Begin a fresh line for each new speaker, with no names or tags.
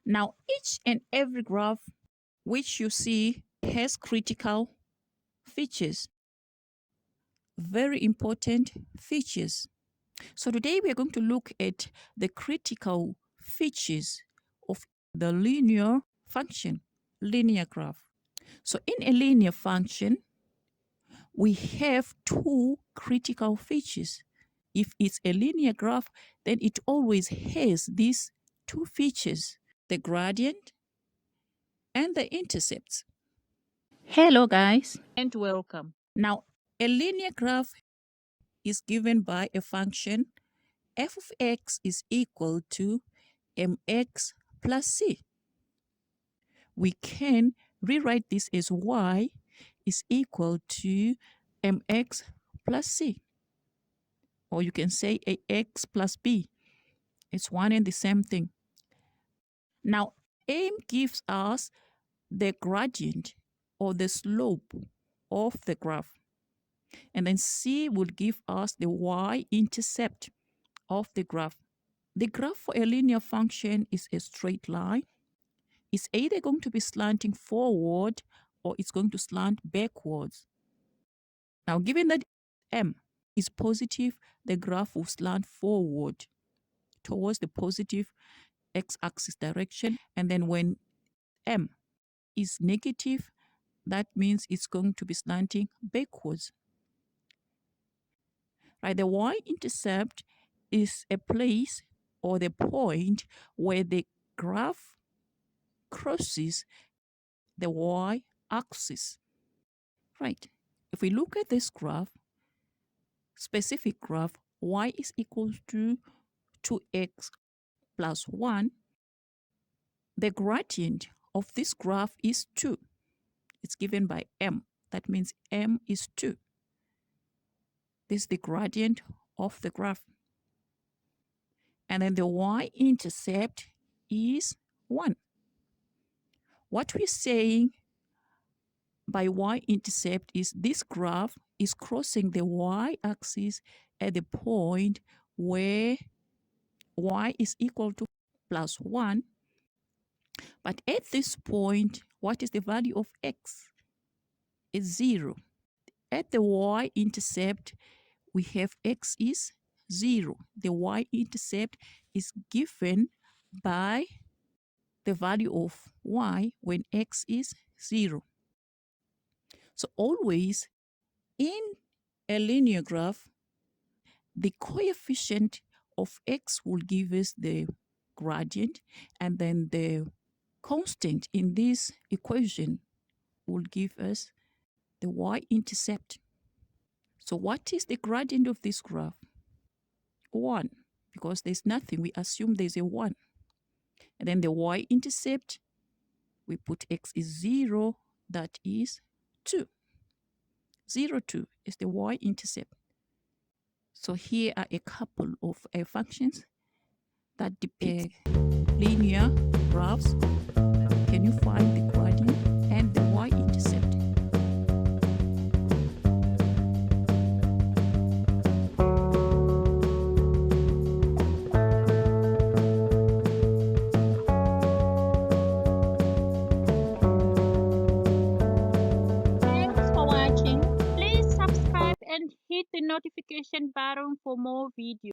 Now, each and every graph which you see has critical features, very important features. So today we are going to look at the critical features of the linear function, linear graph. So in a linear function, we have two critical features. If it's a linear graph, then it always has these two features, the gradient and the intercepts. Hello guys and welcome. Now, a linear graph is given by a function f of x is equal to mx plus c. We can rewrite this as y is equal to mx plus c. Or you can say ax plus b. It's one and the same thing. Now, m gives us the gradient or the slope of the graph. And then c will give us the y-intercept of the graph. The graph for a linear function is a straight line. It's either going to be slanting forward or it's going to slant backwards. Now, given that m is positive, the graph will slant forward towards the positive x-axis direction. And then when m is negative, that means it's going to be slanting backwards. Right? The y-intercept is a place or the point where the graph crosses the y-axis. Right. If we look at this graph, specific graph, y is equal to 2x plus 1. The gradient of this graph is 2. It's given by m. That means m is 2. This is the gradient of the graph. And then the y-intercept is 1. What we're saying by y-intercept is this graph is crossing the y-axis at the point where y is equal to plus 1. But at this point, what is the value of x? It's 0. At the y-intercept, we have x is 0. The y-intercept is given by the value of y when x is 0. So always in a linear graph, the coefficient of x will give us the gradient, and then the constant in this equation will give us the y-intercept. So what is the gradient of this graph? 1, because there's nothing. We assume there's a 1. And then the y-intercept, we put x is 0, that is 2. 0, 2 is the y-intercept. So here are a couple of functions that depict linear graphs. Can you find the gradient and the y-intercept?
Thanks for watching. Please subscribe and hit the notification button for more videos.